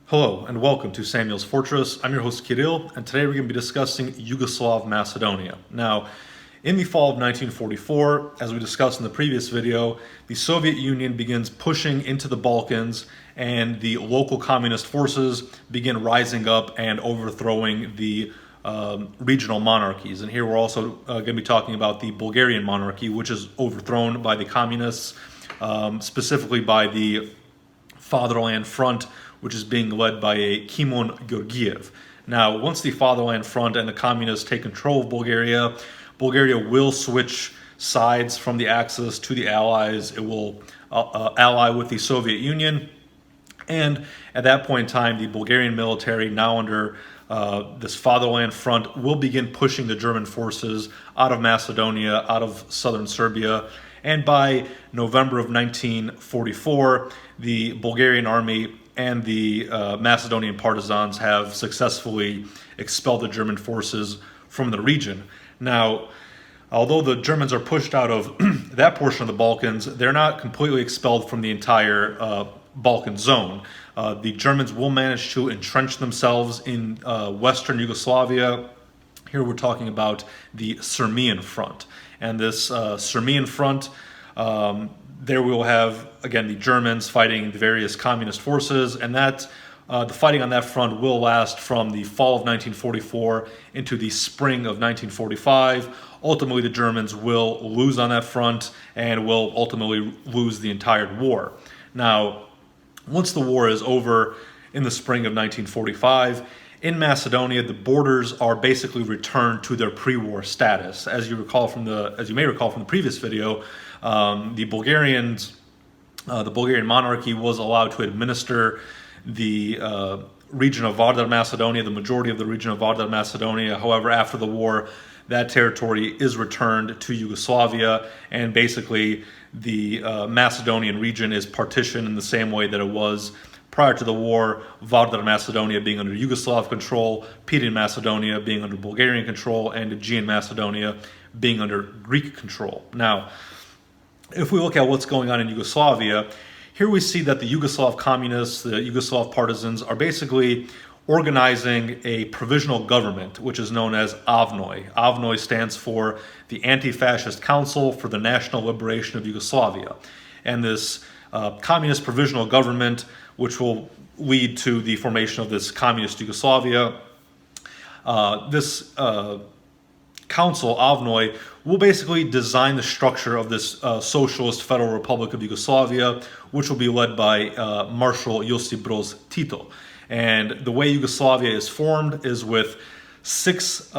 Hello and welcome to Samuel's Fortress. I'm your host Kirill, and today we're going to be discussing Yugoslav Macedonia. Now, in the fall of 1944, as we discussed in the previous video, the Soviet Union begins pushing into the Balkans and the local communist forces begin rising up and overthrowing the regional monarchies. And here we're also going to be talking about the Bulgarian monarchy, which is overthrown by the communists, specifically by the Fatherland Front, which is being led by a Kimon Georgiev. Now, once the Fatherland Front and the communists take control of Bulgaria, Bulgaria will switch sides from the Axis to the Allies. It will ally with the Soviet Union. And at that point in time, the Bulgarian military, now under this Fatherland Front, will begin pushing the German forces out of Macedonia, out of southern Serbia. And by November of 1944, the Bulgarian army and the Macedonian partisans have successfully expelled the German forces from the region. Now, although the Germans are pushed out of that portion of the Balkans, they're not completely expelled from the entire Balkan zone. The Germans will manage to entrench themselves in Western Yugoslavia. Here we're talking about the Sirmian Front. And this Sirmian Front, there we will have, again, the Germans fighting the various communist forces, and that the fighting on that front will last from the fall of 1944 into the spring of 1945. Ultimately, the Germans will lose on that front and will ultimately lose the entire war. Now, once the war is over in the spring of 1945, in Macedonia, the borders are basically returned to their pre-war status. As you may recall from the previous video, the Bulgarian monarchy was allowed to administer the region of Vardar Macedonia, the majority of the region of Vardar Macedonia. However, after the war, that territory is returned to Yugoslavia, and basically the Macedonian region is partitioned in the same way that it was prior to the war, Vardar Macedonia being under Yugoslav control, Pirin Macedonia being under Bulgarian control, and Aegean Macedonia being under Greek control. Now, if we look at what's going on in Yugoslavia, here we see that the Yugoslav communists, the Yugoslav partisans, are basically organizing a provisional government, which is known as AVNOI. AVNOI stands for the Anti-Fascist Council for the National Liberation of Yugoslavia. And this communist provisional government, which will lead to the formation of this communist Yugoslavia, this council, AVNOI, will basically design the structure of this socialist Federal Republic of Yugoslavia, which will be led by Marshal Josip Broz Tito. And the way Yugoslavia is formed is with 6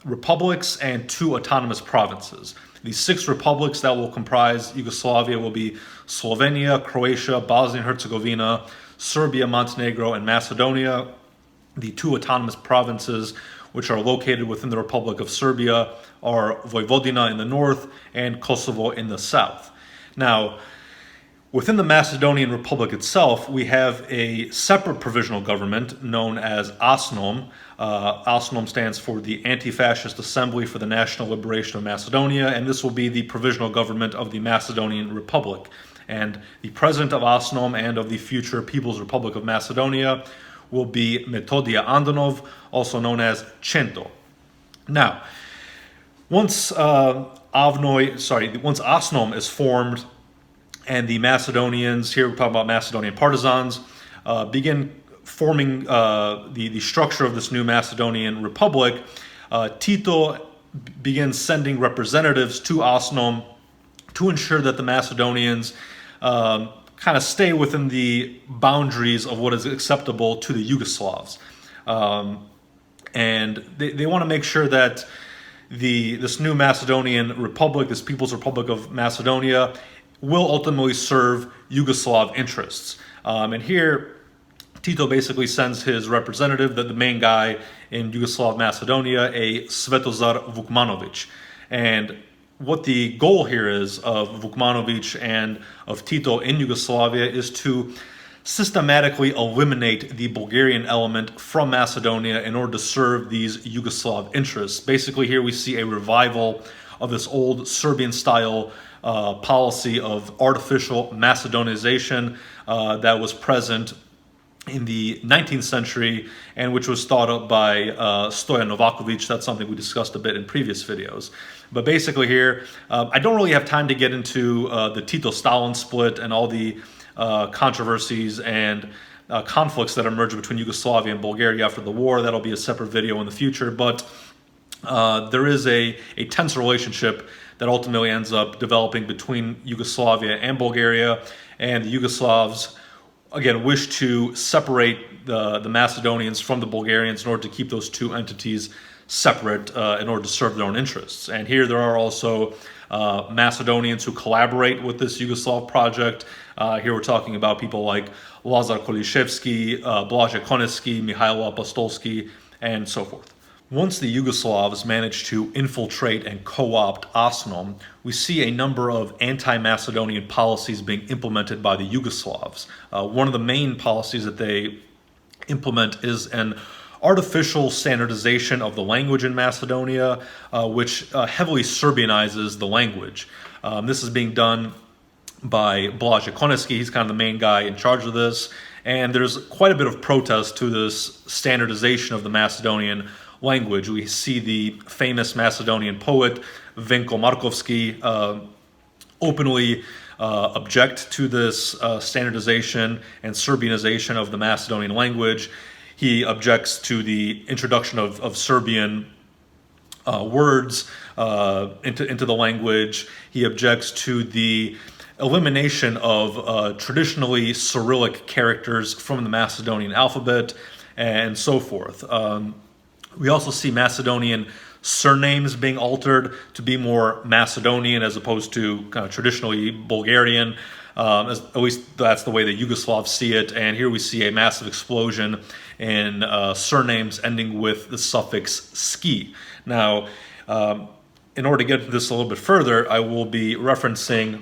republics and 2 autonomous provinces. These 6 republics that will comprise Yugoslavia will be Slovenia, Croatia, Bosnia and Herzegovina, Serbia, Montenegro, and Macedonia. The 2 autonomous provinces, which are located within the Republic of Serbia, are Vojvodina in the north and Kosovo in the south. Now, within the Macedonian Republic itself, we have a separate provisional government known as ASNOM. ASNOM stands for the Anti-Fascist Assembly for the National Liberation of Macedonia, and this will be the provisional government of the Macedonian Republic. And the president of ASNOM and of the future People's Republic of Macedonia will be Metodija Andonov, also known as Cento. Now, once ASNOM is formed, and the Macedonians, here we're talking about Macedonian partisans, begin forming the structure of this new Macedonian Republic, Tito begins sending representatives to ASNOM to ensure that the Macedonians kind of stay within the boundaries of what is acceptable to the Yugoslavs. And they want to make sure that this new Macedonian Republic, this People's Republic of Macedonia, will ultimately serve Yugoslav interests. And here, Tito basically sends his representative, the main guy in Yugoslav Macedonia, a Svetozar Vukmanovic. And what the goal here is of Vukmanovic and of Tito in Yugoslavia is to systematically eliminate the Bulgarian element from Macedonia in order to serve these Yugoslav interests. Basically, here we see a revival of this old Serbian-style policy of artificial Macedonization that was present in the 19th century, and which was thought up by Stoyan Novakovic. That's something we discussed a bit in previous videos. But basically here, I don't really have time to get into the Tito-Stalin split and all the controversies and conflicts that emerged between Yugoslavia and Bulgaria after the war. That'll be a separate video in the future. But there is a tense relationship that ultimately ends up developing between Yugoslavia and Bulgaria, and the Yugoslavs again wish to separate the Macedonians from the Bulgarians in order to keep those two entities separate in order to serve their own interests. And here there are also Macedonians who collaborate with this Yugoslav project. Here we're talking about people like Lazar Kolishevsky, Blaže Koneski, Mihailo Apostolsky, and so forth. Once the Yugoslavs managed to infiltrate and co-opt Osnom, we see a number of anti-Macedonian policies being implemented by the Yugoslavs. One of the main policies that they implement is an artificial standardization of the language in Macedonia, which heavily Serbianizes the language. This is being done by Blaže Koneski. He's kind of the main guy in charge of this, and there's quite a bit of protest to this standardization of the Macedonian language. We see the famous Macedonian poet Venko Markovski openly object to this standardization and Serbianization of the Macedonian language. He objects to the introduction of Serbian words into the language. He objects to the elimination of traditionally Cyrillic characters from the Macedonian alphabet, and so forth. We also see Macedonian surnames being altered to be more Macedonian as opposed to kind of traditionally Bulgarian. At least that's the way the Yugoslavs see it. And here we see a massive explosion in surnames ending with the suffix ski. Now, in order to get this a little bit further, I will be referencing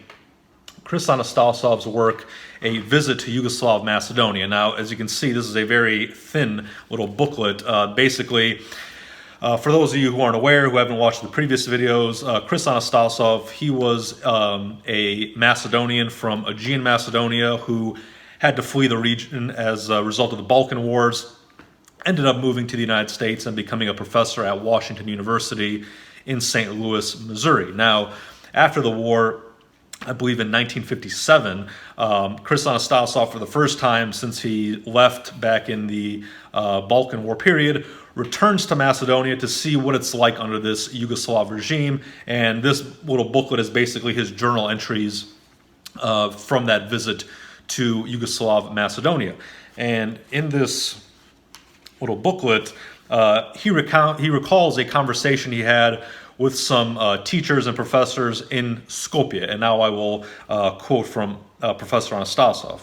Chris Anastasov's work, A Visit to Yugoslav Macedonia. Now, as you can see, this is a very thin little booklet. Basically, for those of you who aren't aware, who haven't watched the previous videos, Chris Anastasov, he was a Macedonian from Aegean Macedonia who had to flee the region as a result of the Balkan Wars, ended up moving to the United States and becoming a professor at Washington University in St. Louis, Missouri. Now, after the war, I believe in 1957, Chris Anastasov, for the first time since he left back in the Balkan War period, returns to Macedonia to see what it's like under this Yugoslav regime. And this little booklet is basically his journal entries from that visit to Yugoslav Macedonia. And in this little booklet, he recalls a conversation he had with some teachers and professors in Skopje. And now I will quote from Professor Anastasov.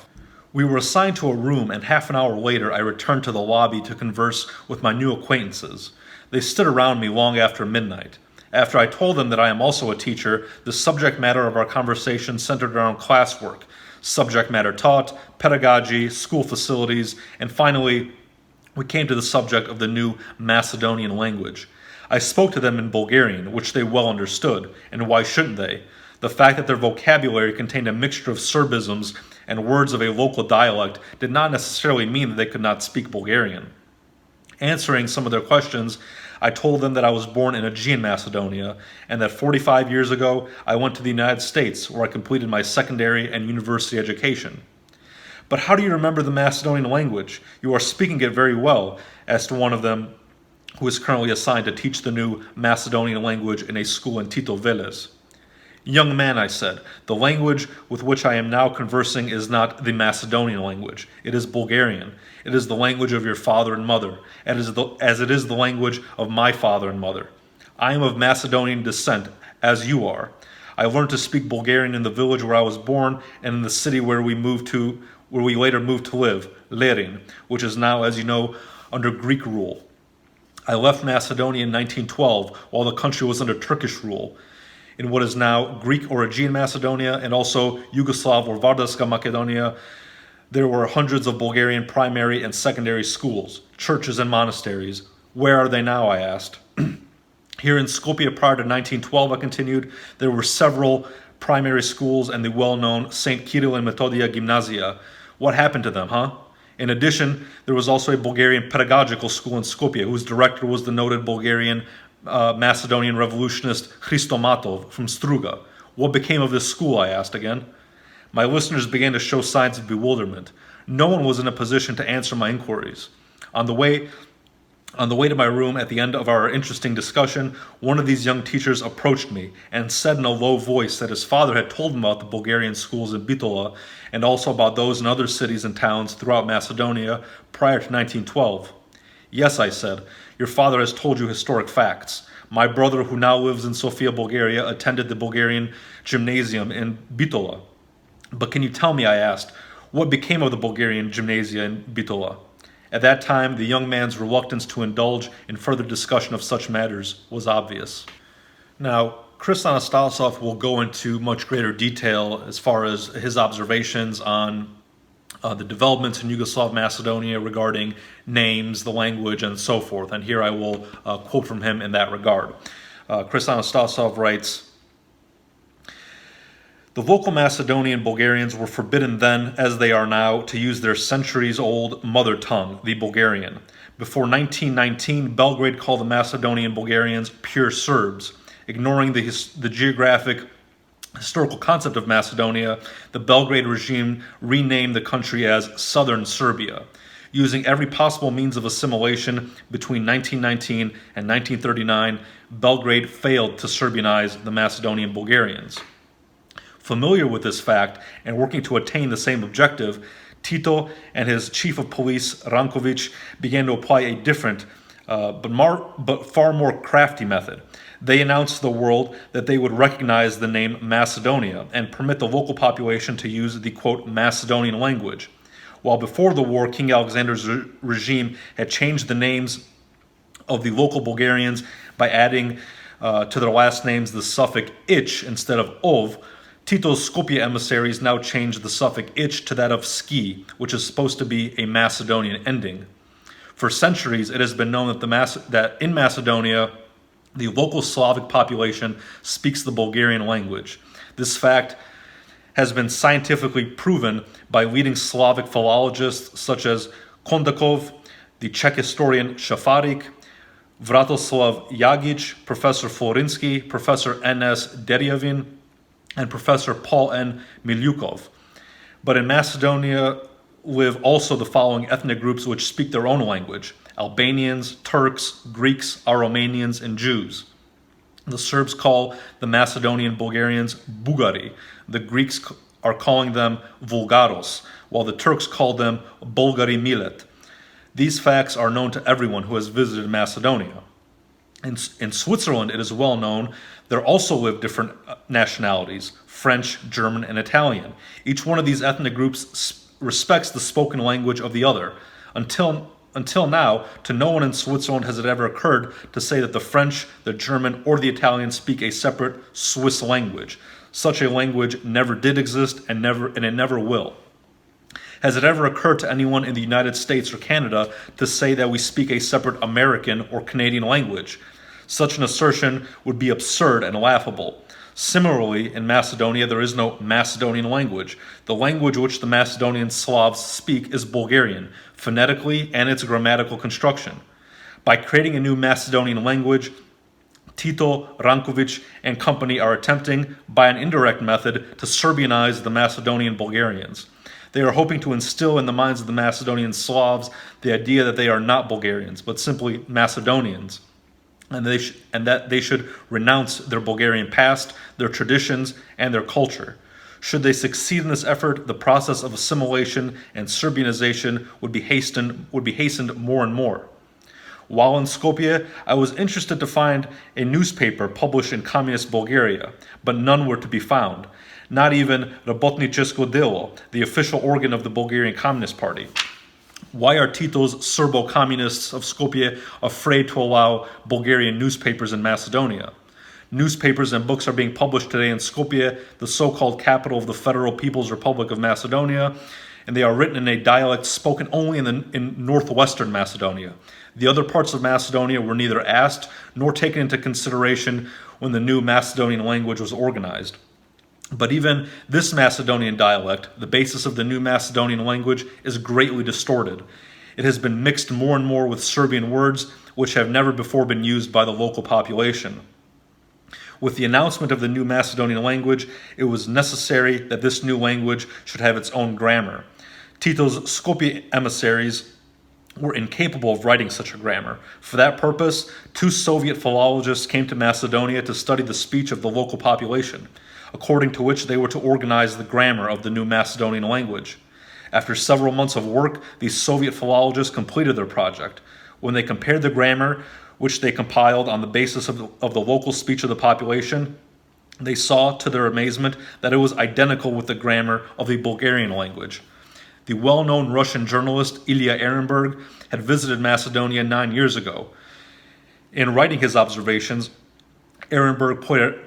"We were assigned to a room, and half an hour later I returned to the lobby to converse with my new acquaintances. They stood around me long after midnight. After I told them that I am also a teacher, the subject matter of our conversation centered around classwork, subject matter taught, pedagogy, school facilities, and finally, we came to the subject of the new Macedonian language. I spoke to them in Bulgarian, which they well understood, and why shouldn't they? The fact that their vocabulary contained a mixture of Serbisms and words of a local dialect did not necessarily mean that they could not speak Bulgarian. Answering some of their questions, I told them that I was born in Aegean Macedonia, and that 45 years ago I went to the United States, where I completed my secondary and university education. But how do you remember the Macedonian language? You are speaking it very well," asked one of them, who is currently assigned to teach the new Macedonian language in a school in Tito Veles. "Young man," I said, "the language with which I am now conversing is not the Macedonian language. It is Bulgarian. It is the language of your father and mother, as it is the language of my father and mother. I am of Macedonian descent, as you are. I learned to speak Bulgarian in the village where I was born and in the city where we later moved to live, Lerin, which is now, as you know, under Greek rule. I left Macedonia in 1912 while the country was under Turkish rule. In what is now Greek or Aegean Macedonia and also Yugoslav or Vardarska Macedonia, there were hundreds of Bulgarian primary and secondary schools, churches and monasteries. Where are they now, I asked. Here in Skopje prior to 1912, I continued, there were several primary schools and the well-known St. Kirill and Metodia Gymnasia. What happened to them, huh? In addition, there was also a Bulgarian pedagogical school in Skopje, whose director was the noted Bulgarian Macedonian revolutionist Hristomatov from Struga. What became of this school, I asked again. My listeners began to show signs of bewilderment. No one was in a position to answer my inquiries. On the way to my room at the end of our interesting discussion, one of these young teachers approached me and said in a low voice that his father had told him about the Bulgarian schools in Bitola and also about those in other cities and towns throughout Macedonia prior to 1912. Yes, I said, your father has told you historic facts. My brother, who now lives in Sofia, Bulgaria, attended the Bulgarian gymnasium in Bitola. But can you tell me, I asked, what became of the Bulgarian gymnasia in Bitola? At that time, the young man's reluctance to indulge in further discussion of such matters was obvious. Now, Chris Anastasov will go into much greater detail as far as his observations on the developments in Yugoslav Macedonia regarding names, the language, and so forth. And here I will quote from him in that regard. Chris Anastasov writes, "The local Macedonian Bulgarians were forbidden then, as they are now, to use their centuries-old mother tongue, the Bulgarian. Before 1919, Belgrade called the Macedonian Bulgarians pure Serbs. Ignoring the geographic historical concept of Macedonia, the Belgrade regime renamed the country as Southern Serbia. Using every possible means of assimilation between 1919 and 1939, Belgrade failed to Serbianize the Macedonian Bulgarians. Familiar with this fact and working to attain the same objective, Tito and his chief of police, Rankovic, began to apply a different but far more crafty method. They announced to the world that they would recognize the name Macedonia and permit the local population to use the, quote, Macedonian language. While before the war, King Alexander's regime had changed the names of the local Bulgarians by adding to their last names the suffix ich instead of ov, Tito's Skopje emissaries now changed the suffix ich to that of ski, which is supposed to be a Macedonian ending. For centuries, it has been known that in Macedonia, the local Slavic population speaks the Bulgarian language. This fact has been scientifically proven by leading Slavic philologists such as Kondakov, the Czech historian Šafarik, Vratoslav Jagic, Professor Florinsky, Professor N.S. Deryavin, and Professor Paul N. Milyukov. But in Macedonia live also the following ethnic groups which speak their own language: Albanians, Turks, Greeks, Aromanians, and Jews. The Serbs call the Macedonian Bulgarians Bugari. The Greeks are calling them Vulgaros, while the Turks call them Bulgari Millet. These facts are known to everyone who has visited Macedonia. In Switzerland, it is well known there also live different nationalities: French, German, and Italian. Each one of these ethnic groups respects the spoken language of the other. Until now, to no one in Switzerland has it ever occurred to say that the French, the German, or the Italian speak a separate Swiss language. Such a language never did exist and it never will. Has it ever occurred to anyone in the United States or Canada to say that we speak a separate American or Canadian language? Such an assertion would be absurd and laughable. Similarly, in Macedonia, there is no Macedonian language. The language which the Macedonian Slavs speak is Bulgarian, phonetically and its grammatical construction. By creating a new Macedonian language, Tito, Rankovic, and company are attempting, by an indirect method, to Serbianize the Macedonian Bulgarians. They are hoping to instill in the minds of the Macedonian Slavs the idea that they are not Bulgarians, but simply Macedonians, and that they should renounce their Bulgarian past, their traditions, and their culture. Should they succeed in this effort, the process of assimilation and Serbianization would be hastened more and more. While in Skopje, I was interested to find a newspaper published in communist Bulgaria, but none were to be found. Not even Rabotnichesko Delo, the official organ of the Bulgarian Communist Party. Why are Tito's Serbo-communists of Skopje afraid to allow Bulgarian newspapers in Macedonia? Newspapers and books are being published today in Skopje, the so-called capital of the Federal People's Republic of Macedonia, and they are written in a dialect spoken only in northwestern Macedonia. The other parts of Macedonia were neither asked nor taken into consideration when the new Macedonian language was organized. But even this Macedonian dialect, the basis of the new Macedonian language, is greatly distorted. It has been mixed more and more with Serbian words, which have never before been used by the local population. With the announcement of the new Macedonian language, it was necessary that this new language should have its own grammar. Tito's Skopje emissaries were incapable of writing such a grammar. For that purpose, two Soviet philologists came to Macedonia to study the speech of the local population, according to which they were to organize the grammar of the new Macedonian language. After several months of work, these Soviet philologists completed their project. When they compared the grammar, which they compiled on the basis of the local speech of the population, they saw, to their amazement, that it was identical with the grammar of the Bulgarian language. The well-known Russian journalist Ilya Ehrenberg had visited Macedonia 9 years ago. In writing his observations, Ehrenberg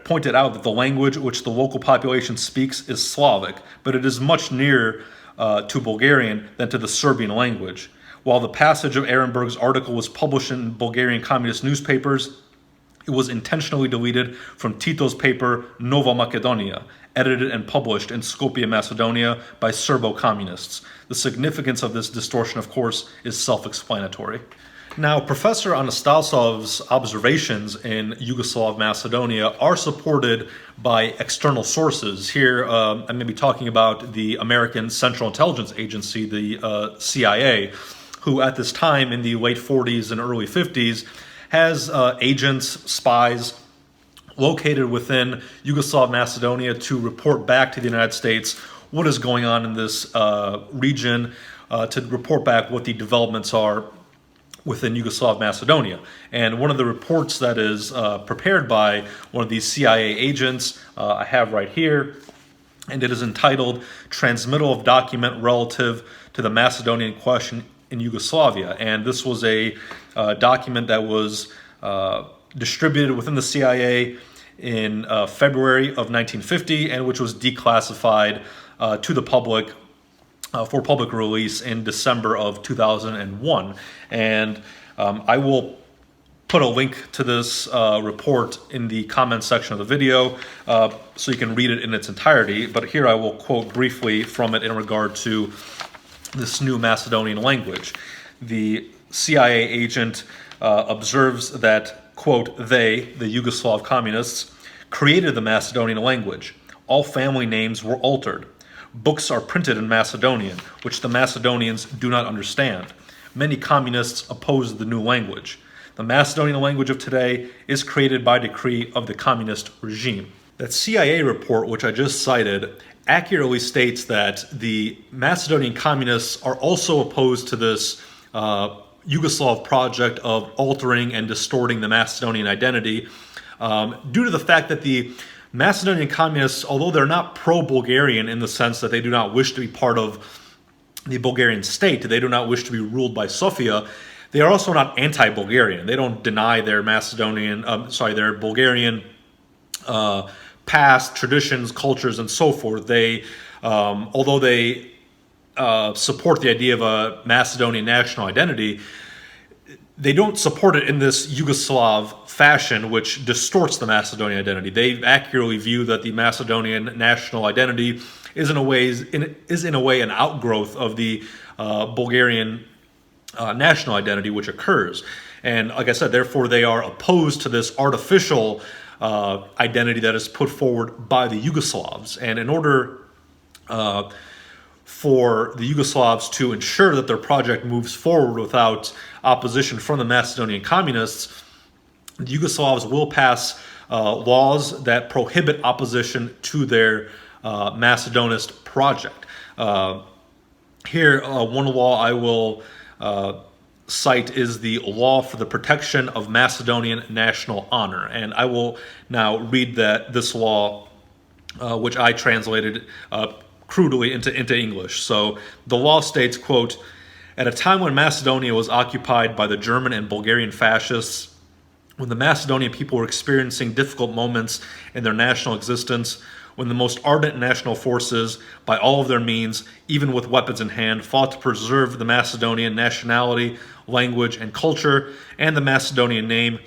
pointed out that the language which the local population speaks is Slavic, but it is much nearer to Bulgarian than to the Serbian language. While the passage of Ehrenberg's article was published in Bulgarian communist newspapers, it was intentionally deleted from Tito's paper Nova Macedonia, edited and published in Skopje, Macedonia by Serbo-communists. The significance of this distortion, of course, is self-explanatory. Now, Professor Anastasov's observations in Yugoslav Macedonia are supported by external sources. Here, I'm going to be talking about the American Central Intelligence Agency, the CIA, who at this time in the late 40s and early 50s has agents, spies, located within Yugoslav Macedonia to report back to the United States what is going on in this region, to report back what the developments are within Yugoslav Macedonia. And one of the reports that is prepared by one of these CIA agents I have right here, and it is entitled Transmittal of Document Relative to the Macedonian Question in Yugoslavia. And this was a document that was distributed within the CIA in February of 1950, and which was declassified to the public for public release in December of 2001. And I will put a link to this report in the comments section of the video so you can read it in its entirety. But here I will quote briefly from it in regard to this new Macedonian language. The CIA agent observes that, quote, they, the Yugoslav communists, created the Macedonian language. All family names were altered. Books are printed in Macedonian, which the Macedonians do not understand. Many communists oppose the new language. The Macedonian language of today is created by decree of the communist regime. That CIA report, which I just cited, accurately states that the Macedonian communists are also opposed to this Yugoslav project of altering and distorting the Macedonian identity due to the fact that the Macedonian communists, although they're not pro-Bulgarian in the sense that they do not wish to be part of the Bulgarian state, they do not wish to be ruled by Sofia, they are also not anti-Bulgarian. They don't deny their their Bulgarian past, traditions, cultures, and so forth. They, although they support the idea of a Macedonian national identity, they don't support it in this Yugoslav fashion, which distorts the Macedonian identity. They accurately view that the Macedonian national identity is in a way an outgrowth of the Bulgarian national identity, which occurs. And like I said, therefore they are opposed to this artificial identity that is put forward by the Yugoslavs. And in order for the Yugoslavs to ensure that their project moves forward without opposition from the Macedonian communists, the Yugoslavs will pass laws that prohibit opposition to their Macedonist project. Here, one law I will cite is the Law for the Protection of Macedonian National Honor. And I will now read this law, which I translated crudely into English. So the law states, quote, at a time when Macedonia was occupied by the German and Bulgarian fascists, when the Macedonian people were experiencing difficult moments in their national existence, when the most ardent national forces, by all of their means, even with weapons in hand, fought to preserve the Macedonian nationality, language, and culture, and the Macedonian name,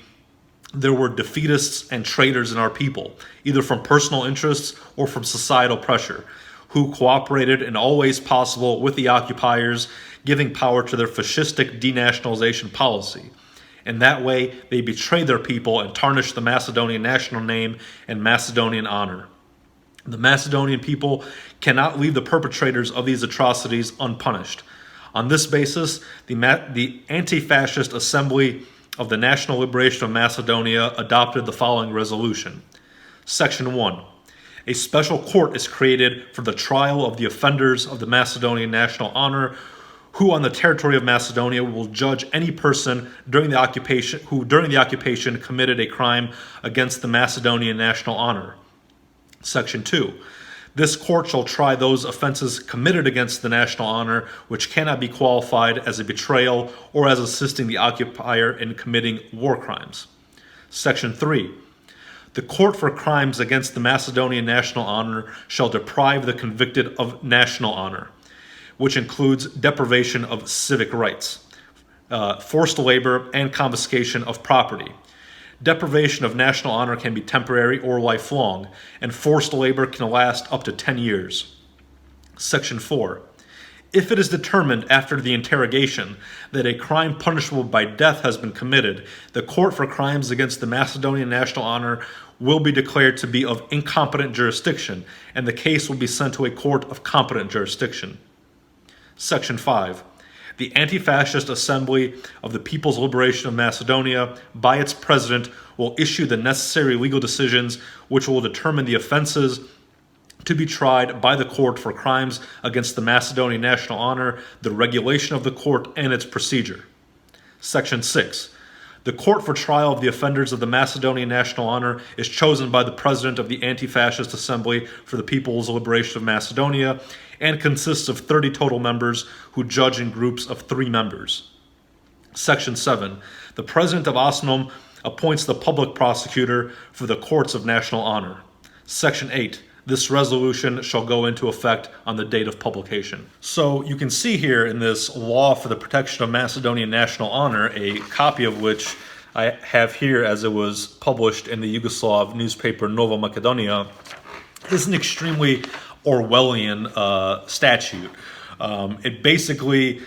there were defeatists and traitors in our people, either from personal interests or from societal pressure, who cooperated in all ways possible with the occupiers, giving power to their fascistic denationalization policy. In that way, they betrayed their people and tarnished the Macedonian national name and Macedonian honor. The Macedonian people cannot leave the perpetrators of these atrocities unpunished. On this basis, the Anti-Fascist Assembly of the National Liberation of Macedonia adopted the following resolution. Section 1. A special court is created for the trial of the offenders of the Macedonian national honor, who on the territory of Macedonia will judge any person during the occupation committed a crime against the Macedonian national honor. Section 2. This court shall try those offenses committed against the national honor which cannot be qualified as a betrayal or as assisting the occupier in committing war crimes. Section 3. The court for crimes against the Macedonian national honor shall deprive the convicted of national honor, which includes deprivation of civic rights, forced labor, and confiscation of property. Deprivation of national honor can be temporary or lifelong, and forced labor can last up to 10 years. Section 4. If it is determined after the interrogation that a crime punishable by death has been committed, the court for crimes against the Macedonian national honor will be declared to be of incompetent jurisdiction, and the case will be sent to a court of competent jurisdiction. Section 5. The Anti-Fascist Assembly of the People's Liberation of Macedonia, by its president, will issue the necessary legal decisions which will determine the offenses to be tried by the court for crimes against the Macedonian national honor, the regulation of the court, and its procedure. Section 6. The court for trial of the offenders of the Macedonian national honor is chosen by the president of the Anti-Fascist Assembly for the People's Liberation of Macedonia and consists of 30 total members who judge in groups of 3 members. Section 7. The president of OSNOM appoints the public prosecutor for the courts of national honor. Section 8. This resolution shall go into effect on the date of publication. So you can see here in this law for the protection of Macedonian national honor, a copy of which I have here as it was published in the Yugoslav newspaper Nova Macedonia, is an extremely Orwellian statute. It basically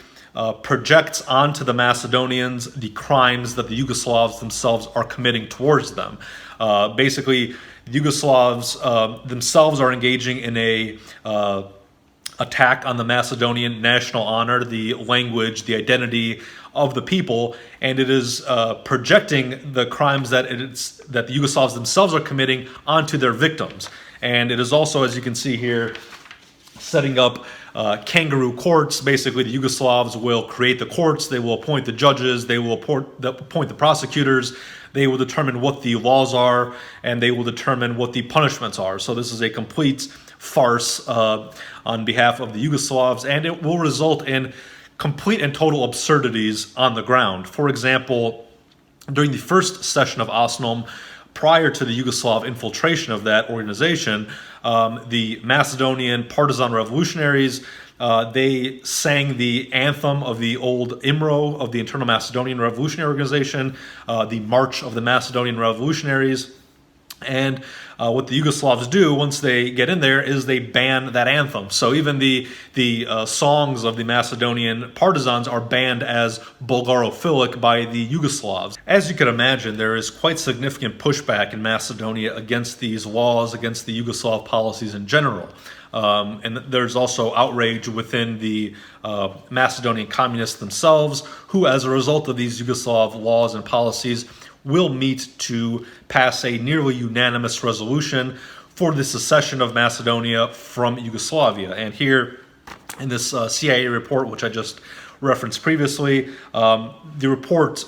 projects onto the Macedonians the crimes that the Yugoslavs themselves are committing towards them. Basically, the Yugoslavs themselves are engaging in a attack on the Macedonian national honor, the language, the identity of the people, and it is projecting the crimes that the Yugoslavs themselves are committing onto their victims. And it is also, as you can see here, setting up kangaroo courts. Basically, the Yugoslavs will create the courts, they will appoint the judges, they will appoint the prosecutors, they will determine what the laws are, and they will determine what the punishments are. So this is a complete farce on behalf of the Yugoslavs, and it will result in complete and total absurdities on the ground. For example, during the first session of OSNOM, prior to the Yugoslav infiltration of that organization, the Macedonian partisan revolutionaries, they sang the anthem of the old IMRO, of the Internal Macedonian Revolutionary Organization, the March of the Macedonian Revolutionaries. And what the Yugoslavs do once they get in there is they ban that anthem. So even the songs of the Macedonian partisans are banned as Bulgarophilic by the Yugoslavs. As you can imagine, there is quite significant pushback in Macedonia against these laws, against the Yugoslav policies in general. And there's also outrage within the Macedonian communists themselves, who, as a result of these Yugoslav laws and policies, will meet to pass a nearly unanimous resolution for the secession of Macedonia from Yugoslavia. And here in this CIA report, which I just referenced previously, the report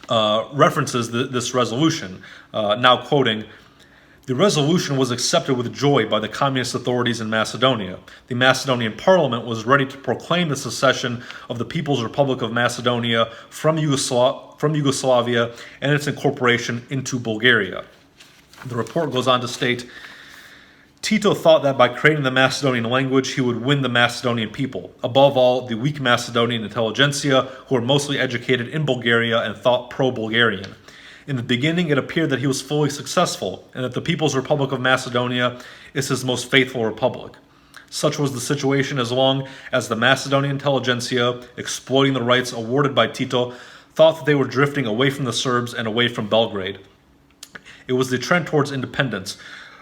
references this resolution, now quoting, "The resolution was accepted with joy by the communist authorities in Macedonia. The Macedonian parliament was ready to proclaim the secession of the People's Republic of Macedonia from Yugoslavia and its incorporation into Bulgaria." The report goes on to state, "Tito thought that by creating the Macedonian language, he would win the Macedonian people, above all the weak Macedonian intelligentsia, who are mostly educated in Bulgaria and thought pro-Bulgarian. In the beginning, it appeared that he was fully successful and that the People's Republic of Macedonia is his most faithful republic. Such was the situation as long as the Macedonian intelligentsia, exploiting the rights awarded by Tito, thought that they were drifting away from the Serbs and away from Belgrade. It was the trend towards independence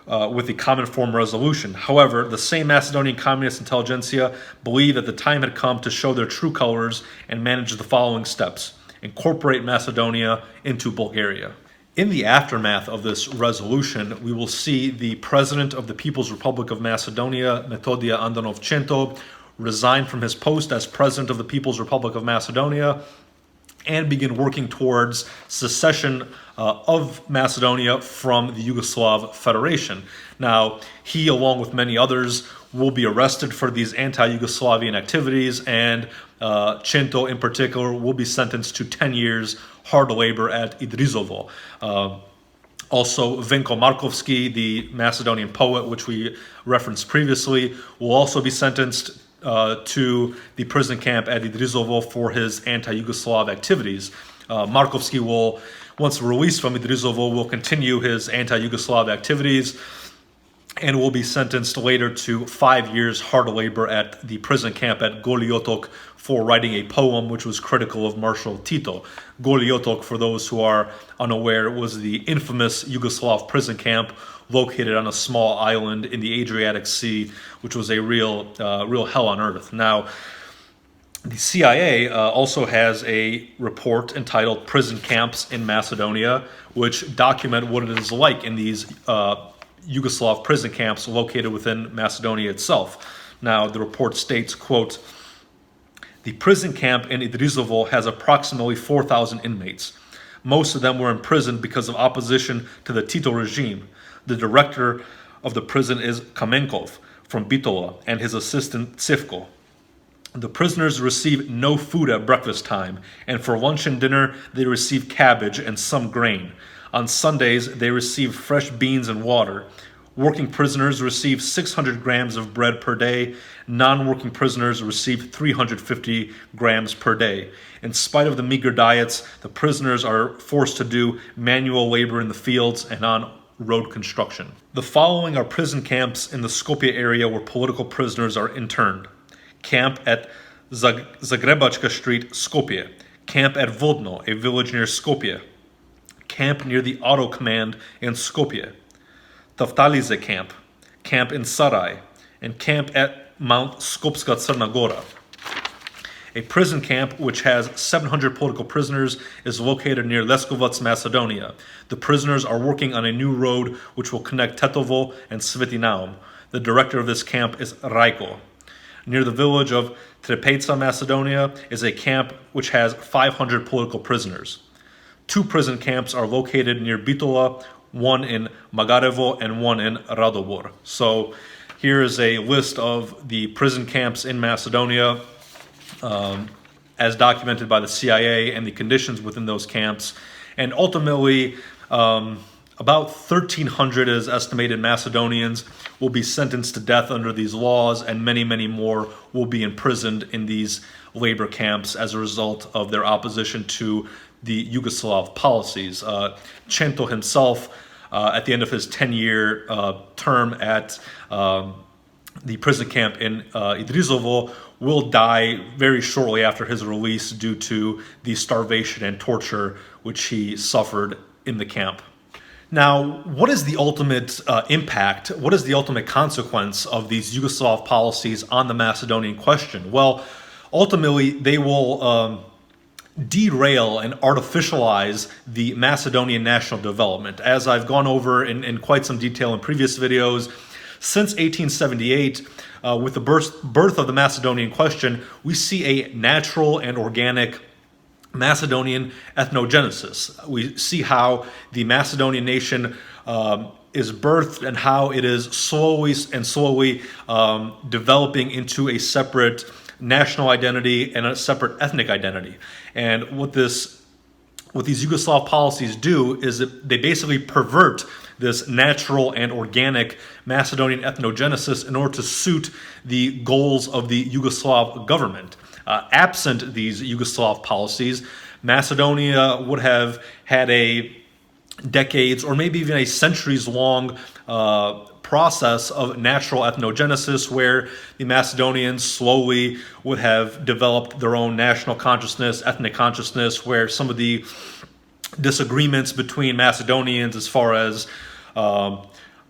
with the Common Form Resolution. However, the same Macedonian communist intelligentsia believed that the time had come to show their true colors and manage the following steps: incorporate Macedonia into Bulgaria. In the aftermath of this resolution, we will see the president of the People's Republic of Macedonia, Metodia Andonovcento, resign from his post as president of the People's Republic of Macedonia and begin working towards secession of Macedonia from the Yugoslav Federation. Now, he, along with many others, will be arrested for these anti-Yugoslavian activities, and Cento in particular will be sentenced to 10 years hard labor at Idrizovo. Also, Venko Markovski, the Macedonian poet, which we referenced previously, will also be sentenced to the prison camp at Idrizovo for his anti-Yugoslav activities. Markovski will, once released from Idrizovo, will continue his anti-Yugoslav activities and will be sentenced later to 5 years hard labor at the prison camp at Goli Otok for writing a poem which was critical of Marshal Tito. Goli Otok, for those who are unaware, was the infamous Yugoslav prison camp located on a small island in the Adriatic Sea, which was a real hell on earth. Now, the CIA also has a report entitled Prison Camps in Macedonia, which document what it is like in these Yugoslav prison camps located within Macedonia itself. Now, the report states, quote, "The prison camp in Idrizovo has approximately 4,000 inmates. Most of them were imprisoned because of opposition to the Tito regime. The director of the prison is Kamenkov from Bitola and his assistant Tsivko. The prisoners receive no food at breakfast time, and for lunch and dinner they receive cabbage and some grain. On Sundays they receive fresh beans and water. Working prisoners receive 600 grams of bread per day. Non-working prisoners receive 350 grams per day. In spite of the meager diets, the prisoners are forced to do manual labor in the fields and on road construction. The following are prison camps in the Skopje area where political prisoners are interned. Camp at Zagrebačka Street, Skopje. Camp at Vodno, a village near Skopje. Camp near the Auto Command in Skopje. Taftalize Camp. Camp in Sarai. And camp at Mount Skopska Crna Gora. A prison camp which has 700 political prisoners is located near Leskovac, Macedonia. The prisoners are working on a new road which will connect Tetovo and Sveti Naum. The director of this camp is Rajko. Near the village of Trepeca, Macedonia, is a camp which has 500 political prisoners. 2 prison camps are located near Bitola, one in Magarevo and one in Radobor. So here is a list of the prison camps in Macedonia as documented by the CIA and the conditions within those camps. And ultimately, about 1,300 is estimated Macedonians will be sentenced to death under these laws, and many, many more will be imprisoned in these labor camps as a result of their opposition to the Yugoslav policies. Cento himself, at the end of his 10-year term at the prison camp in Idrizovo, will die very shortly after his release due to the starvation and torture which he suffered in the camp. Now, what is the ultimate impact? What is the ultimate consequence of these Yugoslav policies on the Macedonian question? Well, ultimately, they will derail and artificialize the Macedonian national development. As I've gone over in quite some detail in previous videos, since 1878, with the birth of the Macedonian question, we see a natural and organic Macedonian ethnogenesis. We see how the Macedonian nation is birthed and how it is slowly developing into a separate national identity and a separate ethnic identity. And what these Yugoslav policies do is that they basically pervert this natural and organic Macedonian ethnogenesis in order to suit the goals of the Yugoslav government. Absent these Yugoslav policies, Macedonia would have had a decades or maybe even a centuries-long process of natural ethnogenesis, where the Macedonians slowly would have developed their own national consciousness, ethnic consciousness, where some of the disagreements between Macedonians as far as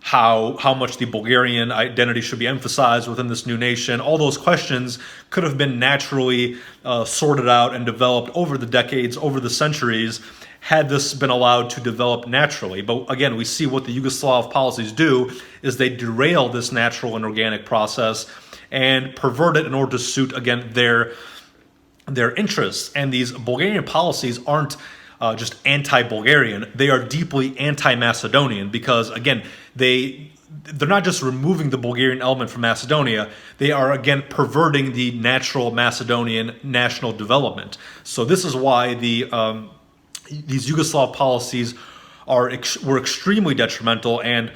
how much the Bulgarian identity should be emphasized within this new nation, all those questions could have been naturally sorted out and developed over the decades, over the centuries, had this been allowed to develop naturally. But again, we see what the Yugoslav policies do is they derail this natural and organic process and pervert it in order to suit, again, their interests. And these Bulgarian policies aren't just anti-Bulgarian, they are deeply anti-Macedonian, because again, they're not just removing the Bulgarian element from Macedonia, they are again perverting the natural Macedonian national development. So this is why these Yugoslav policies were extremely detrimental, and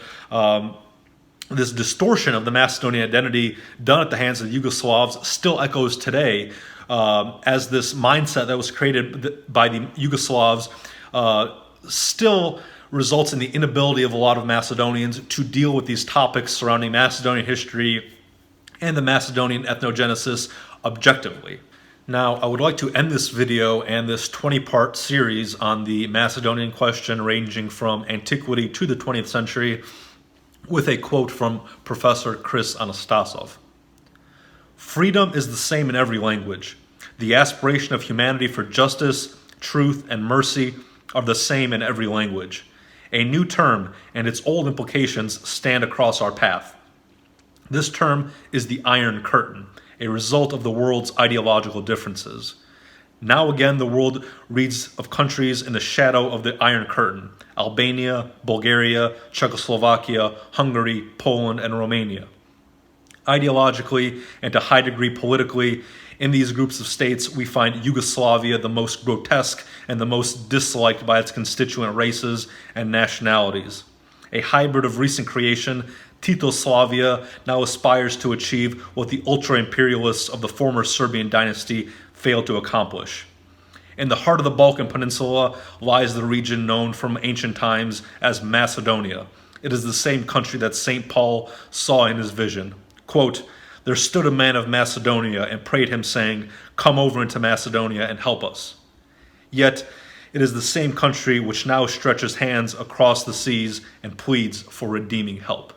this distortion of the Macedonian identity done at the hands of the Yugoslavs still echoes today, as this mindset that was created by the Yugoslavs still results in the inability of a lot of Macedonians to deal with these topics surrounding Macedonian history and the Macedonian ethnogenesis objectively. Now, I would like to end this video and this 20-part series on the Macedonian question ranging from antiquity to the 20th century with a quote from Professor Chris Anastasov. "Freedom is the same in every language. The aspiration of humanity for justice, truth, and mercy are the same in every language. A new term and its old implications stand across our path. This term is the Iron Curtain, a result of the world's ideological differences. Now again, the world reads of countries in the shadow of the Iron Curtain: Albania, Bulgaria, Czechoslovakia, Hungary, Poland, and Romania. Ideologically, and to a high degree politically, in these groups of states, we find Yugoslavia the most grotesque and the most disliked by its constituent races and nationalities. A hybrid of recent creation, Titoslavia now aspires to achieve what the ultra-imperialists of the former Serbian dynasty failed to accomplish. In the heart of the Balkan Peninsula lies the region known from ancient times as Macedonia. It is the same country that St. Paul saw in his vision. Quote, 'There stood a man of Macedonia and prayed him, saying, Come over into Macedonia and help us.' Yet it is the same country which now stretches hands across the seas and pleads for redeeming help."